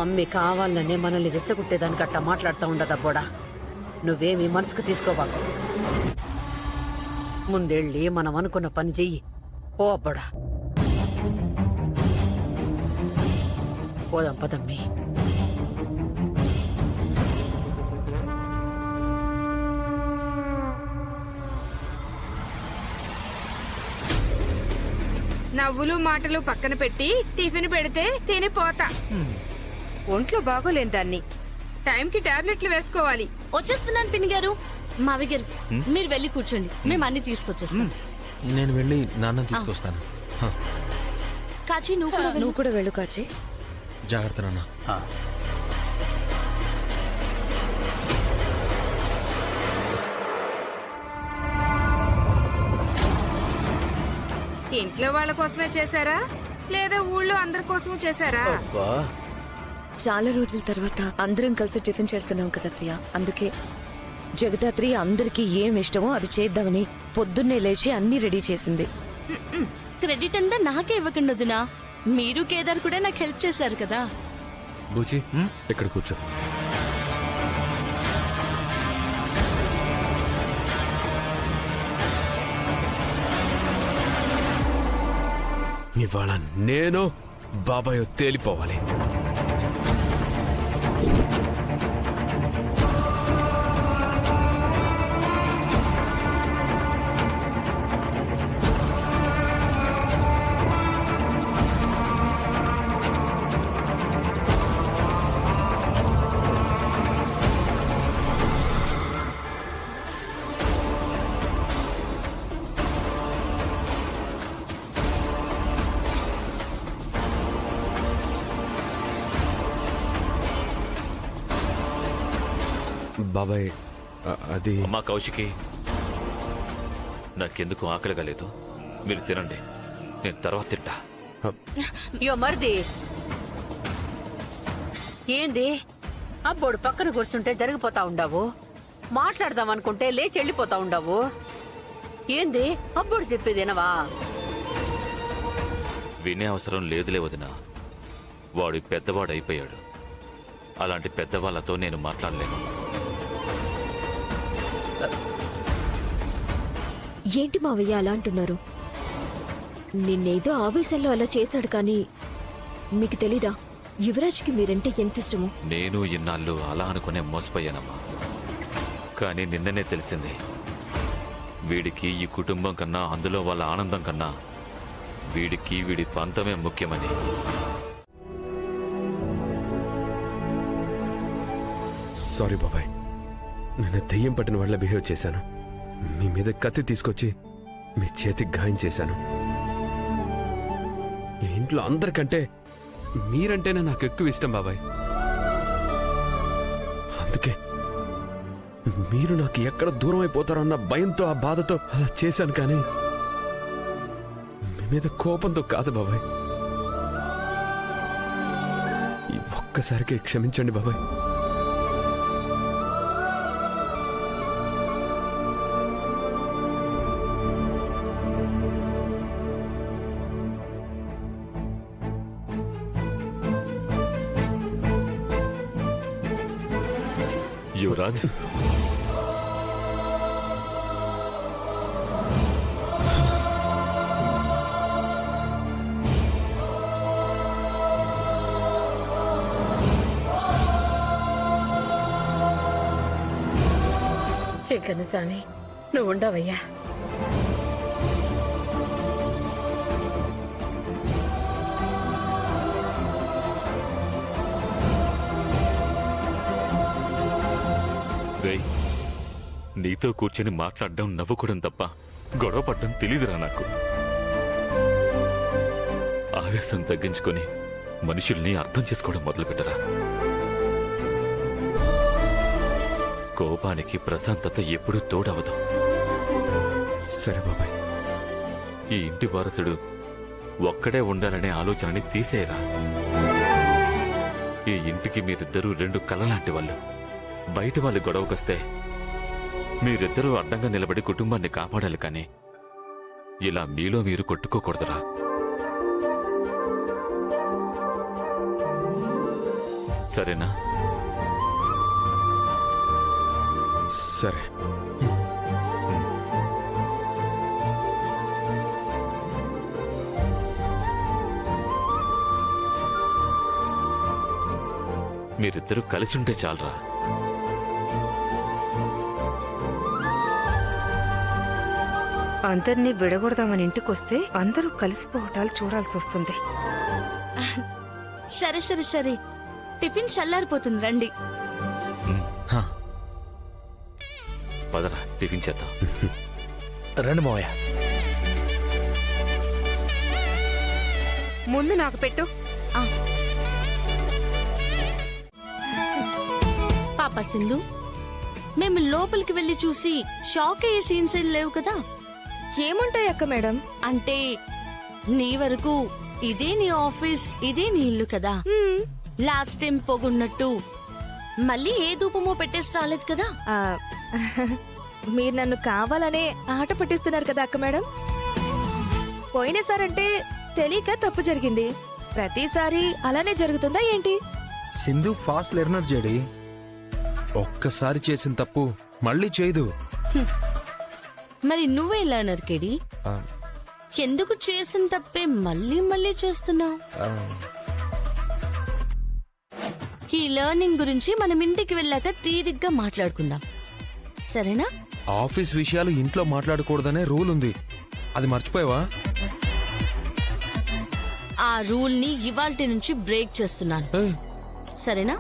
Mummy కావాలనే మనల్ని రెచ్చగొట్టేదానికి అట్టా మాట్లాడుతూ ఉండదబ్బోడా. నువ్వేమి మనసుకు తీసుకోబాకు. ముందెళ్ళి మనం అనుకున్న పని చెయ్యి. ఓ అబ్బోడా, పోదాం పదమ్మీ. నవ్వులు మాటలు పక్కన పెట్టి టిఫిన్ పెడితే తినిపోతా. ఒంట్లో బాగోలేని దాన్ని టైంకి టాబ్లెట్లు వేసుకోవాలి. వచ్చేస్తున్నాను పిన్ని గారు. మావి గారు మీరు వెళ్ళి కూర్చోండి, మేము అన్ని తీసుకొచ్చేస్తాం. నేను వెళ్ళి నాన్న తీసుకొస్తాను. కాచి నువ్వు కూడా వెళ్ళు కాచి. జాగ్రత్త నాన్న. ఇంట్లో వాళ్ళ కోసమే చేశారా లేదా ఊళ్ళో అందరి కోసమే చేశారా? చాలా రోజుల తర్వాత అందరం కలిసి టిఫిన్ చేస్తున్నాం కదా అత్తయ్య. అందుకే జగదాత్రి అందరికి ఏం ఇష్టమో అది చేద్దామని పొద్దున్నే లేచి అన్ని రెడీ చేసింది. క్రెడిట్ అంతా నాకే ఇవ్వకండి వదినా. మీరు కేదార్ కూడా నాకు హెల్ప్ చేశారు కదా. బూచి ఇక్కడ కూర్చో. ఇవాళ నేను బాబాయ్ తేలిపోవాలి. బాబాయ్ అది అమ్మా కౌశికి, నాకెందుకు ఆకలిగా లేదు. మీరు తినండి, నేను తర్వాత తింటా. యో మరిది, ఏంది అబ్బోడు పక్కన కూర్చుంటే జరిగిపోతా ఉండావు, మాట్లాడదాం అనుకుంటే లేచి వెళ్ళిపోతా ఉండావు. ఏంది అబ్బోడు చెప్పేదేనవా? వినే అవసరం లేదులే వదినా. వాడు పెద్దవాడు అయిపోయాడు. అలాంటి పెద్దవాళ్లతో నేను మాట్లాడలేను. ఏంటి మావయ్య అలా అంటున్నారు? నిన్నేదో ఆవేశంలో అలా చేశాడు కానీ మీకు తెలీదా యువరాజ్కి మీరంటే ఎంత ఇష్టమో? నేను ఇన్నాళ్ళు అలా అనుకునే మోసపోయానమ్మా. కానీ నిన్ననే తెలిసింది, వీడికి ఈ కుటుంబం కన్నా, అందులో వాళ్ళ ఆనందం కన్నా వీడికి వీడి పంతమే ముఖ్యమని. సారీ బాబాయ్, నేను దెయ్యం పట్టిన వాళ్ళ బిహేవ్ చేశాను. మీ మీద కత్తి తీసుకొచ్చి మీ చేతికి గాయం చేశాను. ఈ ఇంట్లో అందరికంటే మీరంటేనే నాకు ఎక్కువ ఇష్టం బాబాయ్. అందుకే మీరు నాకు ఎక్కడ దూరం అయిపోతారన్న భయంతో, ఆ బాధతో అలా చేశాను. కానీ మీ మీద కోపంతో కాదు బాబాయ్. ఈ ఒక్కసారికి క్షమించండి బాబాయ్. యువరాజ్, ఇక నిజాన్ని నువ్వు ఉండవయ్యా. నీతో కూర్చొని మాట్లాడడం, నవ్వుకోవడం తప్ప గొడవ పడ్డం తెలీదురా నాకు. ఆవేశం తగ్గించుకొని మనుషుల్ని అర్థం చేసుకోవడం మొదలుపెట్టరా. కోపానికి ప్రశాంతత ఎప్పుడూ తోడవదు. సరే బాబాయ్. ఈ ఇంటి వారసుడు ఒక్కడే ఉండాలనే ఆలోచనని తీసేయరా. ఈ ఇంటికి మీరిద్దరూ రెండు కళ్ళలాంటి వాళ్ళు. బయట వాళ్ళు గొడవకొస్తే మీరిద్దరూ అడ్డంగా నిలబడి కుటుంబాన్ని కాపాడాలి, కానీ ఇలా మీలో మీరు కొట్టుకోకూడదురా. సరేనా? సరే. మీరిద్దరూ కలిసి ఉంటే చాలరా. అందరినీ విడగొడదామని ఇంటికొస్తే అందరూ కలిసిపోవటాలు చూడాల్సి వస్తుంది. సరే సరే సరే, టిఫిన్ చల్లారిపోతుంది, రండి. పదరా, టిఫిన్ చేద్దాం. రండి మావయ్య. ముందు నాకు పెట్టు. పాప సింధు, మేము లోపలికి వెళ్లి చూసి షాక్ అయ్యే సీన్స్ ఏం లేవు కదా? ఏముంటాయి అక్క మేడం? అంటే నీ వరకు ఇదే నీ ఆఫీస్, ఇదే నీ ఇల్లు కదా. లాస్ట్ టైం పోగున్నట్టు మళ్ళీ ఏ ధూపమో పెట్టేసి రాలేదు కదా? మీరు నన్ను కావాలనే ఆట పట్టిస్తున్నారు కదా అక్క మేడం. పోయినసారంటే తెలియక తప్పు జరిగింది, ప్రతిసారి అలానే జరుగుతుందా ఏంటి? Sindhu fast learner JD. ఒక్కసారి చేసిన తప్పు మళ్ళీ చేయదు. మరి నువ్వే లర్నర్ కేడి, ఆ, ఎందుకు చేసిన తప్పే మళ్ళీ మళ్ళీ చేస్తున్నావు? ఆ, ఈ లర్నింగ్ గురించి మనం ఇంటికి వెళ్ళాక తీరిగ్గా మాట్లాడుకుందాం, సరేనా? ఆఫీస్ విషయాలు ఇంట్లో మాట్లాడకూడదనే రూల్ ఉంది, అది మర్చిపోయావా? ఆ రూల్ ని ఇవాల్టి నుంచి బ్రేక్ చేస్తున్నాను, ఏయ్, సరేనా?